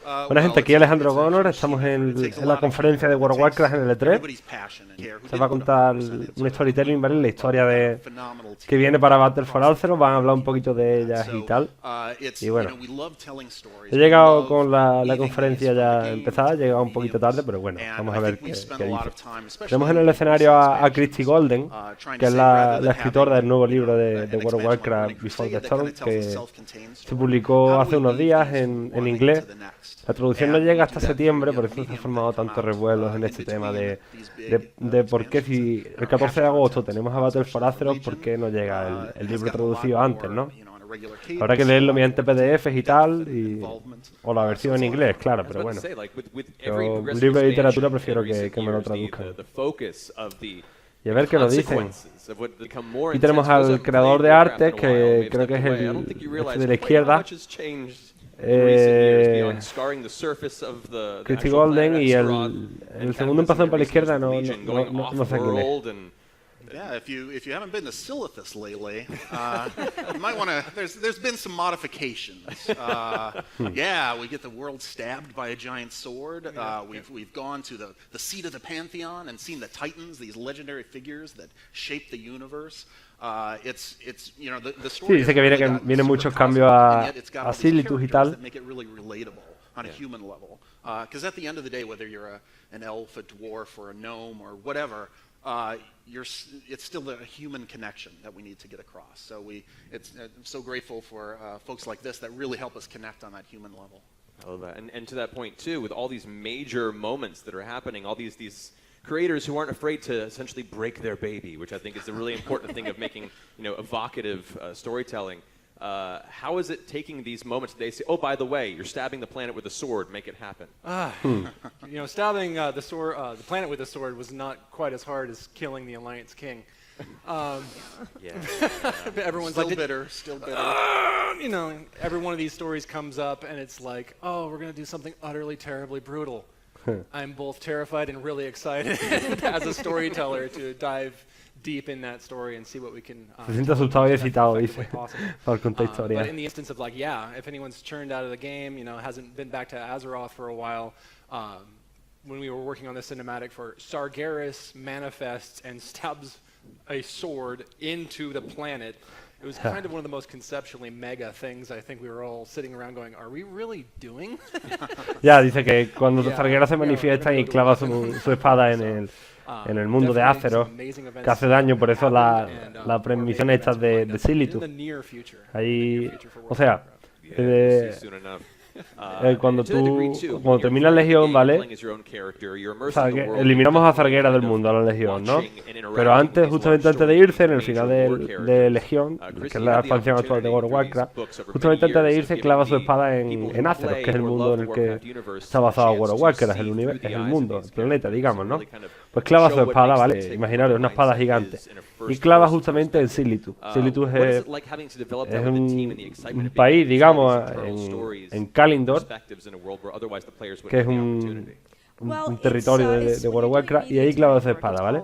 Bueno, gente, aquí Alejandro Gómez, estamos en la conferencia de World of Warcraft en el E3. Se va a contar un storytelling, ¿vale? La historia que viene para Battle for Azeroth, van a hablar un poquito de ellas y tal. Y bueno, he llegado con la conferencia ya empezada, he llegado un poquito tarde, pero bueno, vamos a ver qué dice. Tenemos en el escenario a Christy Golden, que es la escritora del nuevo libro de World of Warcraft Before the Storm, que se publicó hace unos días en inglés. La traducción no llega hasta septiembre, por eso se han formado tantos revuelos en este tema de por qué si el 14 de agosto tenemos a Battle for Azeroth, ¿por qué no llega el libro traducido antes, no? Habrá que leerlo mediante PDFs y tal, o la versión en inglés, claro, pero bueno. Yo, un libro de literatura prefiero que me lo traduzcan. Y a ver qué nos dicen. Y tenemos al creador de arte, que creo que es el de la izquierda. Christy Golden, y el segundo empezó por la izquierda, no sé quién es. Yeah, if you haven't been to Silithus lately, you might want to. There's been some modifications. Yeah, we get the world stabbed by a giant sword. We've gone to the seat of the pantheon and seen the titans, these legendary figures that shape the universe. It's you know the story. Sí, dice que vienen muchos cambios a Silithus y tal. Make it really relatable on a human level. Because at the end of the day, whether you're an elf, a dwarf, or a gnome, or whatever. It's still a human connection that we need to get across. So I'm so grateful for folks like this that really help us connect on that human level. I love that. And to that point too, with all these major moments that are happening, all these creators who aren't afraid to essentially break their baby, which I think is a really important thing of making, evocative storytelling. How is it taking these moments? They say, "Oh, by the way, you're stabbing the planet with a sword. Make it happen." Stabbing the planet with a sword was not quite as hard as killing the Alliance King. Everyone's still like, bitter. Every one of these stories comes up, and it's like, "Oh, we're going to do something utterly, terribly brutal." I'm both terrified and really excited as a storyteller to dive deep in that story and see what we can se siente asustado y excitado, dice, por contar historia. But in the instance of if anyone's churned out of the game, hasn't been back to Azeroth for a while, when we were working on the cinematic for Sargeras manifests and stabs a sword into the planet, it was kind of one of the most conceptually mega things. I think we were all sitting around going, "Are we really doing?" Ya, dice que cuando Sargeras se manifiesta y clava su espada en el mundo de Azeroth, que hace daño, por eso la premonición esta de Silithus. Ahí, o sea, cuando terminas Legión, ¿vale? O sea, que eliminamos a Sargeras del mundo, a la Legión, ¿no? Pero antes, justamente antes de irse, en el final de Legión, que es la expansión actual de World of Warcraft, justamente antes de irse clava su espada en Azeroth, que es el mundo en el que está basado World of Warcraft, es el mundo, el planeta, digamos, ¿no? Pues clava su espada, ¿vale? Imaginaros, una espada gigante. Y clava justamente en Silithus. Silithus es un país, digamos, en Kalindor, que es un territorio de World of Warcraft, y ahí clava su espada, ¿vale?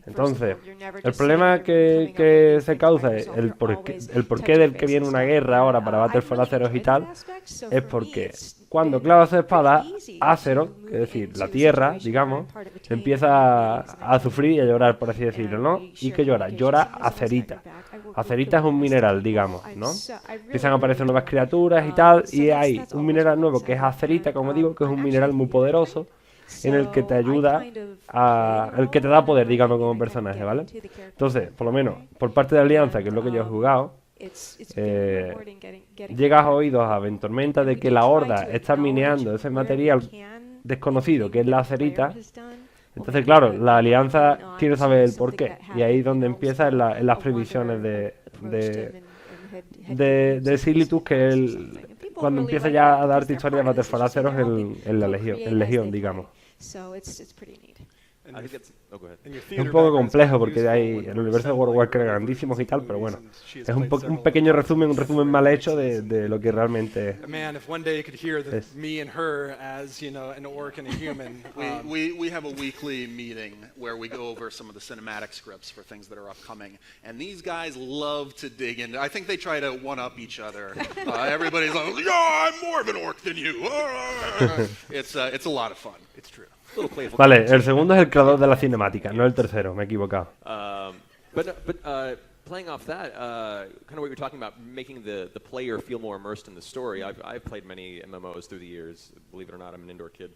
Entonces, el problema que se causa, el porqué del que viene una guerra ahora para Battle for Azeroth y tal, es porque cuando clava su espada, Azeroth, es decir, la tierra, digamos, empieza a sufrir y a llorar, por así decirlo, ¿no? ¿Y qué llora? Llora acerita. Acerita es un mineral, digamos, ¿no? Empiezan a aparecer nuevas criaturas y tal, y hay un mineral nuevo que es acerita, como digo, que es un mineral muy poderoso, en el que te ayuda el que te da poder, digamos, como personaje, ¿vale? Entonces, por lo menos, por parte de Alianza, que es lo que yo he jugado, llegas a oídos a Ventormenta de que la Horda está mineando ese material desconocido, que es la acerita. Entonces, claro, la Alianza quiere saber el porqué, y ahí es donde empieza en las previsiones de Silithus, que es cuando empieza ya a darte historia de Battle for Azeroth en la Legión, digamos. I think it's, oh, go ahead. Es un poco complejo porque hay el universo de World of Warcraft grandísimos y tal, pero bueno, es un pequeño resumen, un resumen mal hecho de lo que realmente Man, if one day you could hear es. me and her as, you know, an orc and a human. We have a weekly meeting where we go over some of the cinematic scripts for things that are upcoming, and these guys love to dig in. I think they try to one-up each other. Everybody's like, "Yeah, I'm more of an orc than you." It's a lot of fun. It's true. Vale, el segundo es el creador de la cinemática, no el tercero, me he equivocado. But playing off that, kind of what you're talking about, making the player feel more immersed in the story. I've played many MMOs through the years. Believe it or not, I'm an indoor kid,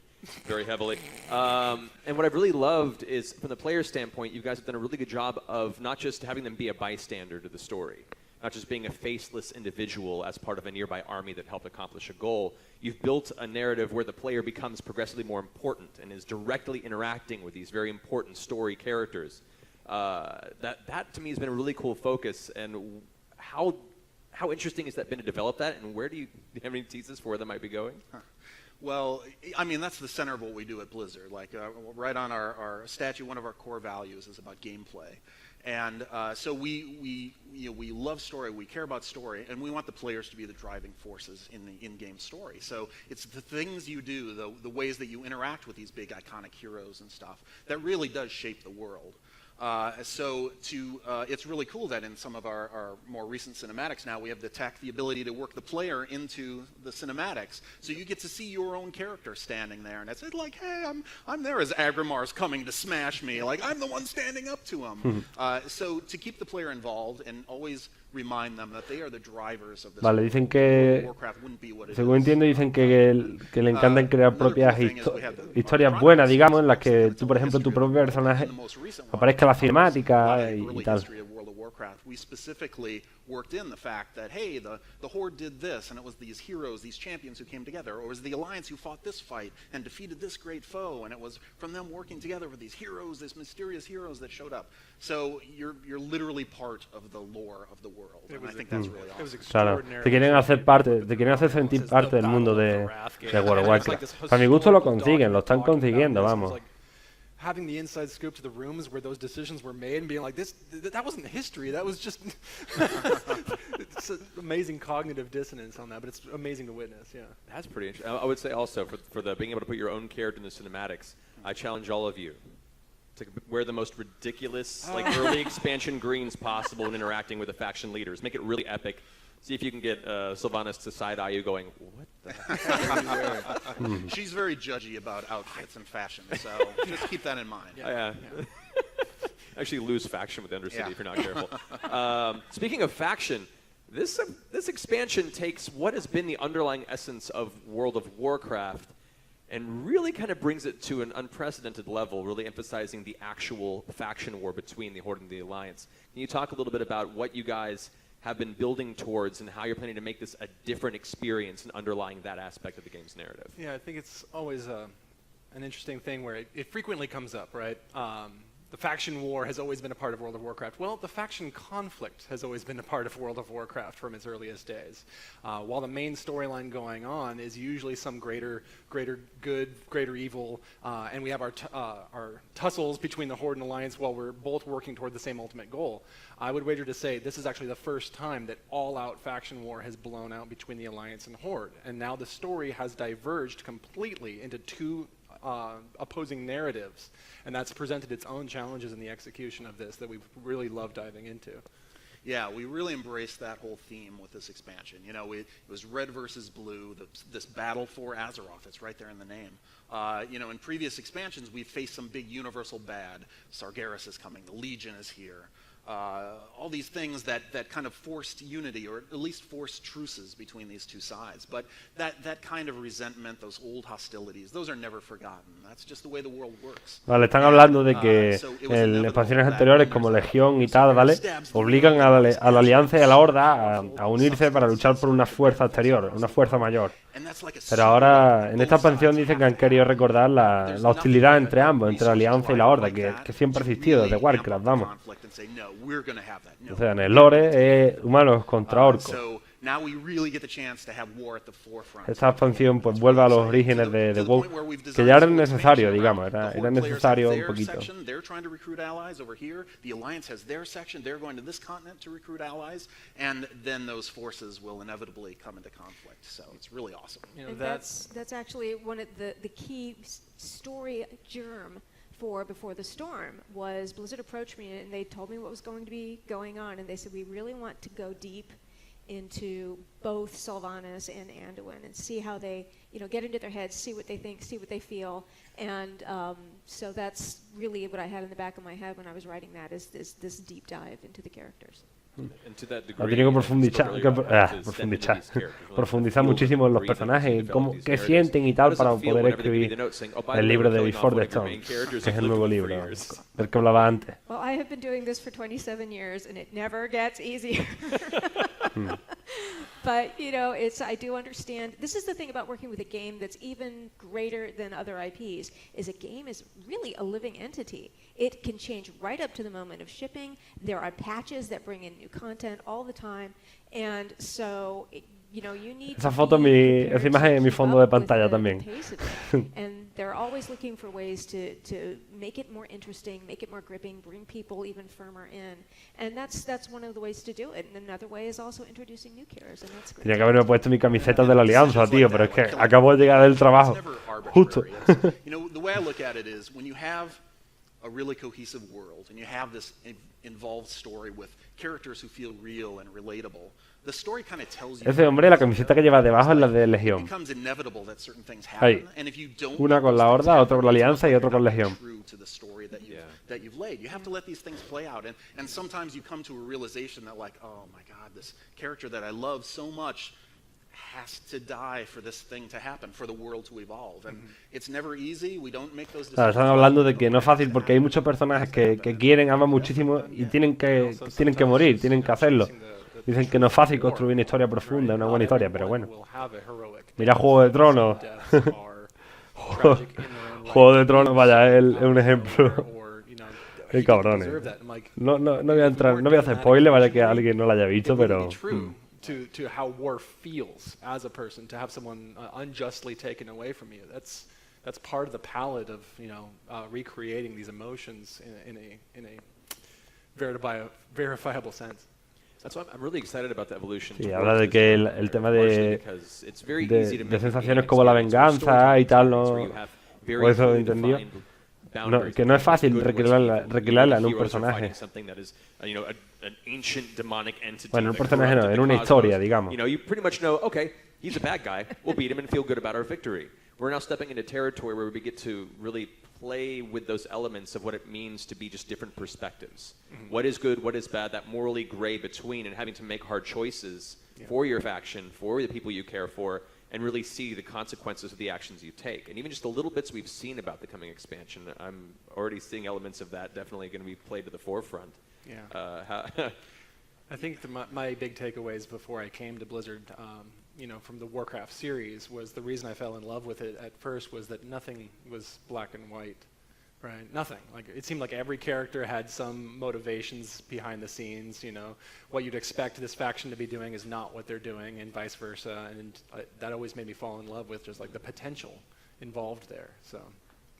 very heavily. And what I've really loved is, from the player standpoint, you guys have done a really good job of not just having them be a bystander to the story, not just being a faceless individual as part of a nearby army that helped accomplish a goal. You've built a narrative where the player becomes progressively more important and is directly interacting with these very important story characters. That to me has been a really cool focus. And how interesting has that been to develop that? And where do you have any teases for where that might be going? Well, I mean, that's the center of what we do at Blizzard. Like, right on our statue, one of our core values is about gameplay. And so we love story, we care about story, and we want the players to be the driving forces in the in-game story. So it's the things you do, the ways that you interact with these big iconic heroes and stuff, that really does shape the world. It's really cool that in some of our more recent cinematics now, we have the ability to work the player into the cinematics, so you get to see your own character standing there, and it's like, hey, I'm there as Agrimar's coming to smash me, like I'm the one standing up to him. So to keep the player involved and always remind them that they are the drivers of this. Vale, dicen que, según entiendo, dicen que le encantan crear propias historias buenas, digamos, en las que tú, por ejemplo, tu propio personaje aparezca en la cinemática y tal. We specifically worked in the fact that, hey, the Horde did this, and it was these heroes, these champions who came together, or it was the Alliance who fought this fight and defeated this great foe, and it was from them working together with these heroes, these mysterious heroes that showed up. So you're literally part of the lore of the world, and I think that's really awesome. Claro, te quieren hacer sentir parte del mundo de World of Warcraft. Para mi gusto lo consiguen, lo están consiguiendo, vamos. Having the inside scoop to the rooms where those decisions were made and being like, that wasn't history, that was just it's an amazing cognitive dissonance on that, but it's amazing to witness. Yeah, that's pretty interesting. I would say also for the being able to put your own character in the cinematics, I challenge all of you to wear the most ridiculous, like early expansion greens possible when interacting with the faction leaders. Make it really epic. See if you can get Sylvanas to side-eye you going, what the heck are you wearing? She's very judgy about outfits and fashion, so just keep that in mind. Yeah. Actually lose faction with Undercity if you're not careful. Speaking of faction, this expansion takes what has been the underlying essence of World of Warcraft and really kind of brings it to an unprecedented level, really emphasizing the actual faction war between the Horde and the Alliance. Can you talk a little bit about what you guys have been building towards and how you're planning to make this a different experience and underlying that aspect of the game's narrative? Yeah, I think it's always an interesting thing where it frequently comes up, right? The faction war has always been a part of World of Warcraft. Well, the faction conflict has always been a part of World of Warcraft from its earliest days. While the main storyline going on is usually some greater good, greater evil, and we have our tussles between the Horde and Alliance while we're both working toward the same ultimate goal. I would wager to say this is actually the first time that all-out faction war has blown out between the Alliance and Horde, and now the story has diverged completely into two opposing narratives, and that's presented its own challenges in the execution of this that we've really loved diving into. Yeah, we really embraced that whole theme with this expansion. You know, it was red versus blue, this battle for Azeroth. It's right there in the name. You know, in previous expansions, we've faced some big universal bad. Sargeras is coming. The Legion is here. All these things that kind of forced unity, or at least forced truces between these two sides. But that kind of resentment, those old hostilities, those are never forgotten. That's just the way the world works. Vale, están hablando de que en expansiones anteriores como Legión y tal, ¿vale? Obligan a la Alianza y a la Horda a unirse para luchar por una fuerza exterior, una fuerza mayor. Pero ahora, en esta expansión dicen que han querido recordar la hostilidad entre ambos, entre la Alianza y la Horda, que siempre ha existido desde Warcraft, vamos. O sea, en el lore es humanos contra orcos. now we really get the chance to have war at the forefront. Esta expansión pues vuelve a los orígenes de WoW, que ya eran necesarios, digamos, era necesario un poquito. They're trying to recruit allies over here. The Alliance has their section. They're going to this continent to recruit allies, and then those forces will inevitably come into conflict. So it's really awesome. You know, that's actually one of the key story germ for Before the Storm was Blizzard approached me and they told me what was going to be going on, and they said we really want to go deep into both Sylvanas and Anduin and see how they, you know, get into their heads, see what they think, see what they feel, and so that's really what I had in the back of my head when I was writing that, is this deep dive into the characters. Ha tenido que profundizar muchísimo en los personajes, qué sienten y tal, para poder escribir el libro de Before the Storm, que es el nuevo libro del que hablaba antes. Well, I have been doing this for 27 years and it never gets easier. But, you know, I do understand. This is the thing about working with a game that's even greater than other IPs, is a game is really a living entity. It can change right up to the moment of shipping. There are patches that bring in new content all the time. And so, you know, you need esa foto, esa imagen en mi fondo de pantalla también. And they're always looking for ways to make it more interesting, make it more gripping, bring people even firmer in. And that's one of the ways to do it. And another way is also introducing new characters, and that's great. Tenía que haberme puesto mi camiseta de la Alianza, tío, pero es que acabo de llegar del trabajo. Justo. You know, the way I look at it is when you have a really cohesive world and you have this involved story with characters who feel real and relatable, the story kind of tells you. Ese hombre, la camiseta que lleva debajo es la de Legión. Ahí. Una con la Horda, otro con la Alianza y otro con Legión. That you've laid. You have to let these things play out, and sometimes you come to a realization that, like, oh my God, this character that I love so much has to die for this thing to happen, for the world to evolve, and it's never easy. We don't make those decisions. Están hablando de que no es fácil porque hay muchos personajes que quieren, aman muchísimo y tienen que morir, tienen que hacerlo. Dicen que no es fácil construir una historia profunda, una buena historia, pero bueno. Mira Juego de Tronos. Juego de Tronos, vaya, es un ejemplo. Qué cabrones. No voy a entrar, no voy a hacer spoiler, vaya que alguien no lo haya visto, pero. To how war feels as a person, to have someone unjustly taken away from you. That's part of the palette of, you know, recreating these emotions in a verifiable sense. That's why I'm really excited about the evolution. Sí, habla de que el tema de sensaciones como la venganza y tal, no, o eso entendido. No, que no es fácil recrearla en un personaje. Bueno, en un personaje no, en una historia, digamos. You know, you pretty much know, okay, he's a bad guy. We'll beat him and feel good about our victory. We're now stepping into territory where we get to really play with those elements of what it means to be just different perspectives. What is good, what is bad, that morally gray between, and having to make hard choices for your faction, for the people you care for, and really see the consequences of the actions you take. And even just the little bits we've seen about the coming expansion, I'm already seeing elements of that definitely going to be played to the forefront. Yeah. I think my big takeaways before I came to Blizzard, you know, from the Warcraft series, was the reason I fell in love with it at first was that nothing was black and white, right? Nothing. Like, it seemed like every character had some motivations behind the scenes. You know, what you'd expect this faction to be doing is not what they're doing, and vice versa. And that always made me fall in love with just like the potential involved there. So,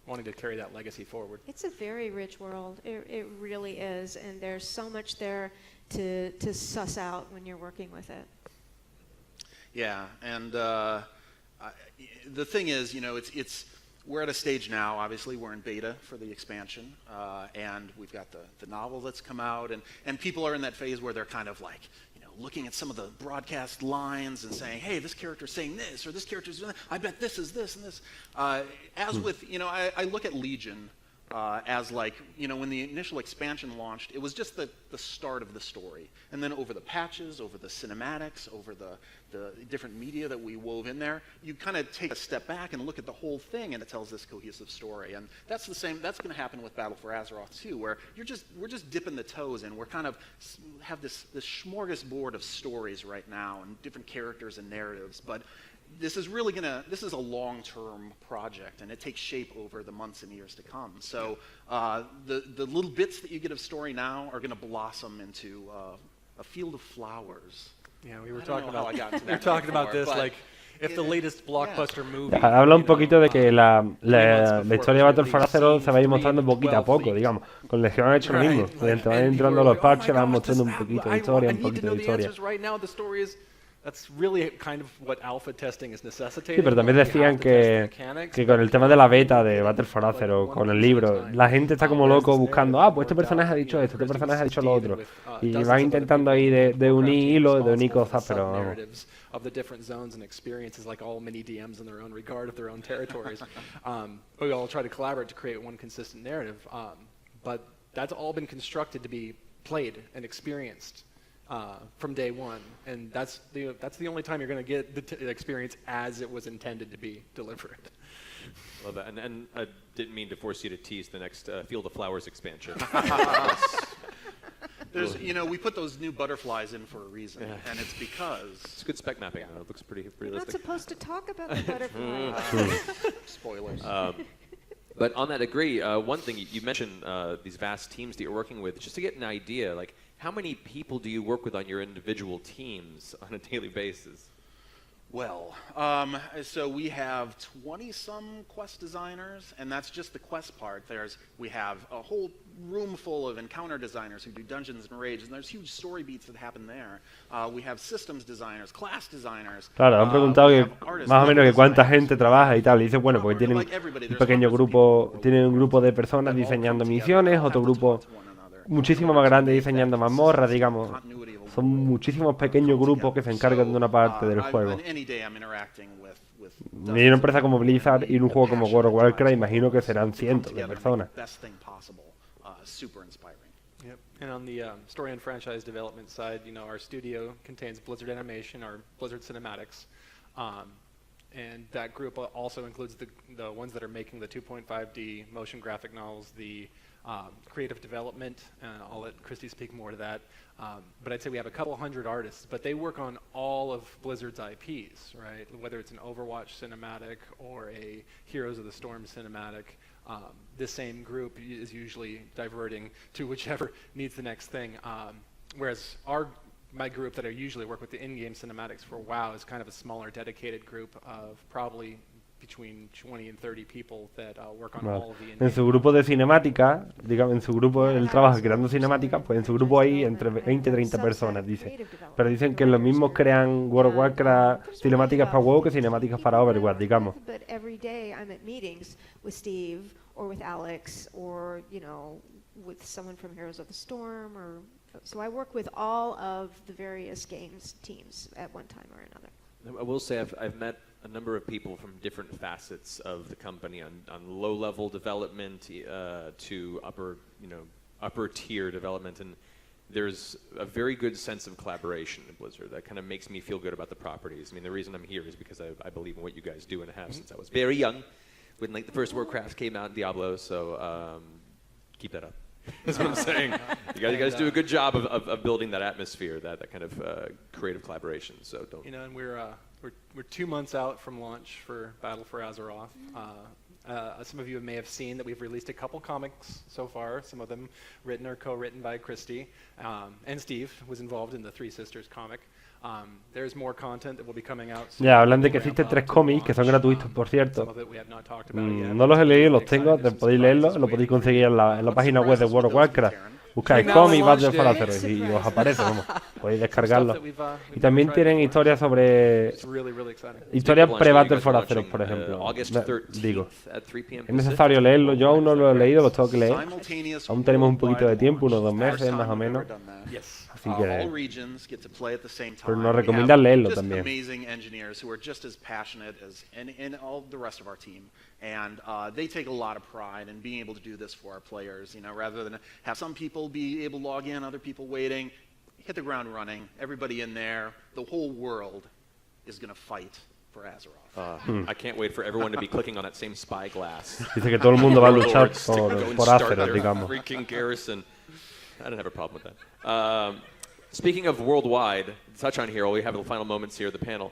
wanting to carry that legacy forward. It's a very rich world. It really is, and there's so much there to suss out when you're working with it. Yeah, and the thing is, you know, we're at a stage now, obviously, we're in beta for the expansion, and we've got the novel that's come out, and people are in that phase where they're kind of like, you know, looking at some of the broadcast lines and saying, hey, this character's saying this, or this character's doing that, I bet this is this and this. As with, you know, I look at Legion as like, you know, when the initial expansion launched, it was just the start of the story. And then over the patches, over the cinematics, over the different media that we wove in there, you kind of take a step back and look at the whole thing, and it tells this cohesive story. And that's going to happen with Battle for Azeroth too, where we're just dipping the toes in. We're kind of have this smorgasbord of stories right now, and different characters and narratives, but this is a long-term project, and it takes shape over the months and years to come. So the little bits that you get of story now are going to blossom into a field of flowers Yeah, we were I don't talking know how about I got to we were that talking about metaphor, this, but like if the latest blockbuster movie. Habla un you know, poquito de que la before historia de it was Battle for released, Azeroth se va a ir scenes mostrando 3 poquito a and poco, 12 digamos. Con Legion han hecho lo mismo. Right, Mediante van and people entrando were los like, parches, van "Oh my mostrando un gosh, poquito de I historia, un need to poquito know de the historia. answers right now. The story is that's really kind of what alpha testing is necessitating. Sí, pero también You have decían to test the que, mechanics, que con but el tema de la only beta de getting Battle for like Azeroth, con 1% el of libro, the time. la gente está como Whereas loco this buscando, narrative pues este worked personaje ha out, dicho you know, esto, este Kristen personaje ha dicho lo succeeded otro. with, Y dozens van of other intentando people ahí in the de unir program team hilos, de unir responsible for cosas, the pero vamos. sub-narratives of the different zones and experiences, like all mini DMs in their own regard of their own territories. We all try to collaborate to create one consistent narrative, but that's all been constructed to be played and experienced from day one, and that's the only time you're going to get the experience as it was intended to be delivered. Love that. And I didn't mean to force you to tease the next Field of Flowers expansion. There's, we put those new butterflies in for a reason, and it's because It's good spec mapping. It looks pretty We're not realistic. supposed to talk about the butterflies. spoilers. But on that degree, one thing you mentioned these vast teams that you're working with, just to get an idea, like how many people do you work with on your individual teams on a daily basis? Well, so we have 20-some quest designers, and that's just the quest part. We have a whole room full of encounter designers who do dungeons and raids, and there's huge story beats that happen there. We have systems designers, class designers. Claro, han preguntado we que have artists, más o menos que cuánta designers. gente trabaja y tal. Y dice, bueno, porque tienen Like everybody, un there's pequeño hundreds of grupo, people tienen un grupo de that personas all come diseñando together, misiones, all otro have to grupo talk to one another. muchísimo más grande diseñando mazmorras, digamos. Continuity of a Son world, muchísimos pequeños grupos que se encargan de una parte del juego. Any day I'm interacting with Y una empresa como Blizzard y un juego como World of Warcraft, imagino que serán cientos de personas. Best thing possible. Super inspiring. Yep. And on the story and franchise development side, our studio contains Blizzard Animation, or Blizzard Cinematics, and that group also includes the ones that are making the 2.5D motion graphic novels, the creative development, and I'll let Christy speak more to that. But I'd say we have a couple hundred artists, but they work on all of Blizzard's IPs, right? Whether it's an Overwatch cinematic or a Heroes of the Storm cinematic, this same group is usually diverting to whichever needs the next thing. Whereas my group that I usually work with the in-game cinematics for WoW is kind of a smaller, dedicated group of probably between 20 and 30 people that work on all of the in-game. En su grupo de cinemática, digamos, en su grupo él trabaja creando cinemáticas, pues en su grupo hay entre 20 y 30 personas, dice. Pero dicen que los mismos crean World of Warcraft cinemáticas para WoW que cinemáticas para Overwatch, digamos. But every day I'm at meetings with Steve or with Alex or, with someone from Heroes of the Storm, so I work with all of the various games teams at one time or another. I will say I've met a number of people from different facets of the company, on low-level development to upper tier development, and there's a very good sense of collaboration in Blizzard that kind of makes me feel good about the properties. I mean, the reason I'm here is because I believe in what you guys do and have since I was very young, when the first Warcraft came out in Diablo. So keep that up. That's what I'm saying. You guys do a good job of building that atmosphere, that kind of creative collaboration. So don't. And we're 2 months out from launch for Battle for Azeroth. Some of you may have seen that we've released a couple comics so far, some of them written or co-written by Christy, and Steve was involved in the Three Sisters comic. There's more content that will be coming out soon. Ya, hablan de que existen 3 cómics que son gratuitos, por cierto. Some of it we have not talked about yet. No los he leído, los tengo, podéis leerlos, lo podéis conseguir en la página web de World of Warcraft. Buscáis cómics Battle for Azeroth y os aparece, vamos, podéis descargarlo. Y también tienen historias sobre historias pre-Battle for Azeroth, por ejemplo. Digo, es necesario leerlo, yo aún no lo he leído, los tengo que leer. Aún tenemos un poquito de tiempo, unos 2 meses más o menos. Así que, pero nos recomiendan leerlo también. Amazing engineers who are just as passionate as in all the rest of our team, and they take a lot of pride in being able to do this for our players. Rather than have some people be able to log in, other people waiting, hit the ground running. Everybody in there, the whole world is going to fight for Azeroth. I can't wait for everyone to be clicking on that same spyglass. Dice que todo el mundo va a luchar por Azeroth, digamos. Freaking garrison. I don't have a problem with that. Speaking of worldwide, to touch on here, we have the final moments here of the panel.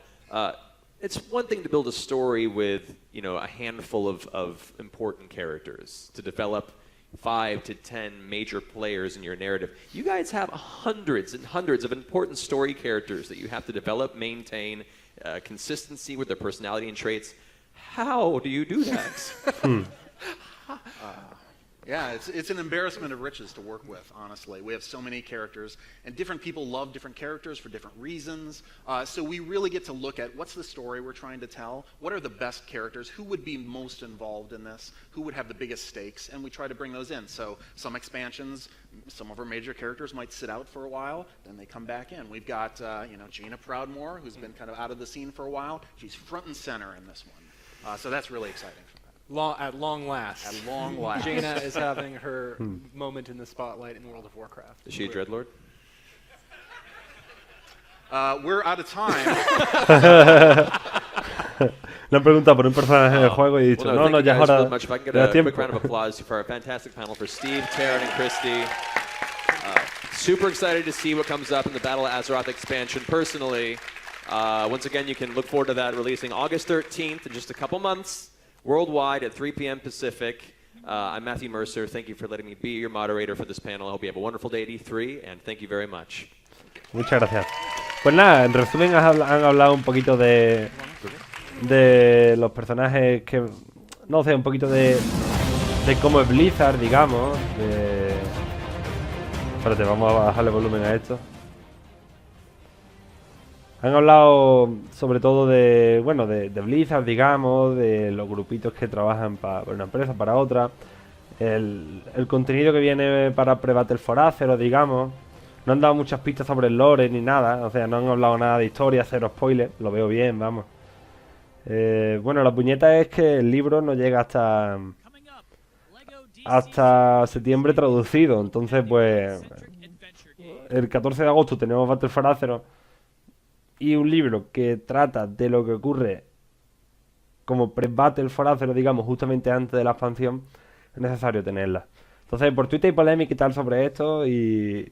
It's one thing to build a story with, a handful of important characters, to develop, 5 to 10 major players in your narrative. You guys have hundreds and hundreds of important story characters that you have to develop, maintain, consistency with their personality and traits. How do you do that? Yeah, it's an embarrassment of riches to work with, honestly. We have so many characters, and different people love different characters for different reasons. So we really get to look at what's the story we're trying to tell, what are the best characters, who would be most involved in this, who would have the biggest stakes, and we try to bring those in. So some expansions, some of our major characters might sit out for a while, then they come back in. We've got Gina Proudmoore, who's been kind of out of the scene for a while. She's front and center in this one. So that's really exciting. At long last. At long last. Jaina is having her moment in the spotlight in World of Warcraft. Is she a Dreadlord? We're out of time. Le han preguntado por un personaje del juego y he dicho, Well, no, thank ya you es guys hora really much. If I can get de a dar quick tiempo. round of applause for our fantastic panel for Steve, Taryn, and Christy. Super excited to see what comes up in the Battle of Azeroth expansion personally. Once again, you can look forward to that releasing August 13th in just a couple months, worldwide at 3 p.m. Pacific. I'm Matthew Mercer. Thank you for letting me be your moderator for this panel. I hope you have a wonderful day at E3, and thank you very much. Muchas gracias. Pues nada, en resumen han hablado un poquito de los personajes que... No sé, un poquito de cómo es Blizzard, digamos. Espérate, vamos a bajarle volumen a esto. Han hablado sobre todo de Blizzard, digamos, de los grupitos que trabajan para una empresa, para otra. El contenido que viene para pre-Battle for Azeroth, digamos. No han dado muchas pistas sobre el lore ni nada, o sea, no han hablado nada de historia, cero spoiler, lo veo bien, vamos. Bueno, la puñeta es que el libro no llega hasta septiembre traducido, entonces pues el 14 de agosto tenemos Battle for Azeroth y un libro que trata de lo que ocurre como pre-Battle for Azeroth, digamos, justamente antes de la expansión, es necesario tenerla. Entonces, por Twitter hay polémica y tal sobre esto y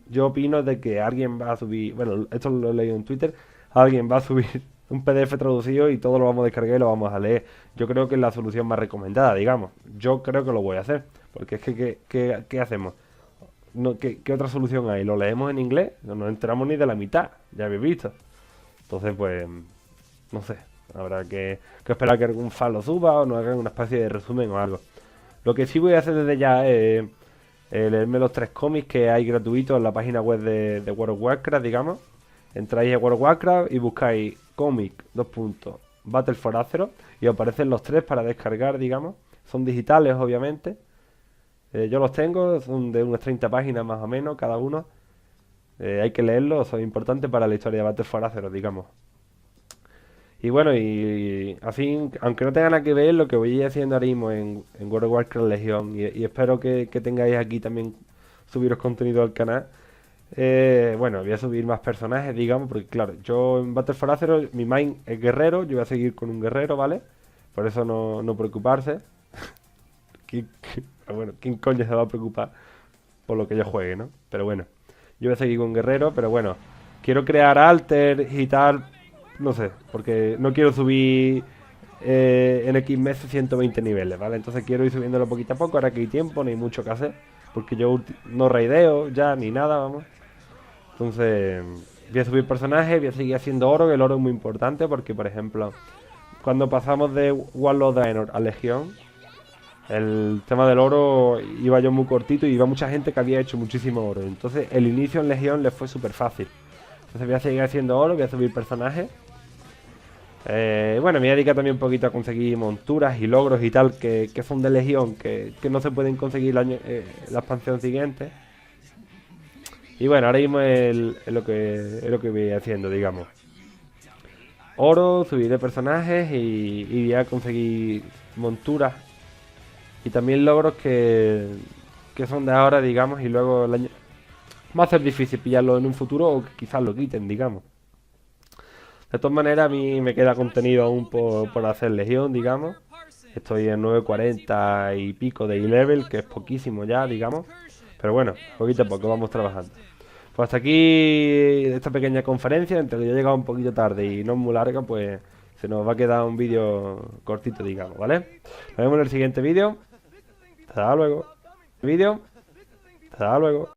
yo opino de que alguien va a subir, bueno, esto lo he leído en Twitter, alguien va a subir un PDF traducido y todo lo vamos a descargar y lo vamos a leer. Yo creo que es la solución más recomendada, digamos. Yo creo que lo voy a hacer, porque es que ¿qué hacemos? No, ¿qué otra solución hay? ¿Lo leemos en inglés? No nos enteramos ni de la mitad, ya habéis visto. Entonces, pues, no sé, habrá que esperar que algún fan lo suba o nos hagan una especie de resumen o algo. Lo que sí voy a hacer desde ya es leerme los 3 cómics que hay gratuitos en la página web de World of Warcraft, digamos. Entráis a World of Warcraft y buscáis cómic, Battle for Azeroth, y aparecen los 3 para descargar, digamos. Son digitales, obviamente. Yo los tengo, son de unas 30 páginas más o menos cada uno. Hay que leerlos, son importantes para la historia de Battle for Azeroth, digamos. Y bueno, y así, aunque no tenga nada que ver, lo que voy a ir haciendo ahora mismo en World of Warcraft Legion, y espero que tengáis aquí también subiros contenido al canal. Bueno, voy a subir más personajes, digamos, porque claro, yo en Battle for Azeroth, mi main es guerrero, yo voy a seguir con un guerrero, ¿vale? Por eso no preocuparse. Bueno, ¿quién coño se va a preocupar por lo que yo juegue, no? Pero bueno, yo voy a seguir con guerrero, pero bueno, quiero crear alters y tal, no sé, porque no quiero subir en X meses 120 niveles, ¿vale? Entonces quiero ir subiéndolo poquito a poco, ahora que hay tiempo, no hay mucho que hacer, porque yo no raideo ya ni nada, vamos. Entonces voy a subir personajes, voy a seguir haciendo oro, que el oro es muy importante, porque por ejemplo, cuando pasamos de World of Warcraft a Legión, el tema del oro iba yo muy cortito y iba mucha gente que había hecho muchísimo oro. Entonces el inicio en Legión les fue súper fácil. Entonces voy a seguir haciendo oro, voy a subir personajes. Bueno, me voy a dedicar también un poquito a conseguir monturas y logros y tal que son de Legión, que no se pueden conseguir la expansión siguiente. Y bueno, ahora mismo es lo que voy haciendo, digamos. Oro, subiré personajes y voy a conseguir monturas. Y también logros que son de ahora, digamos, y luego va a ser difícil pillarlo en un futuro o que quizás lo quiten, digamos. De todas maneras, a mí me queda contenido aún por hacer Legión, digamos. Estoy en 940 y pico de E-Level, que es poquísimo ya, digamos. Pero bueno, poquito a poco vamos trabajando. Pues hasta aquí esta pequeña conferencia, entre que yo he llegado un poquito tarde y no es muy larga, pues se nos va a quedar un vídeo cortito, digamos, ¿vale? Nos vemos en el siguiente vídeo. Hasta luego. vídeo. Hasta luego.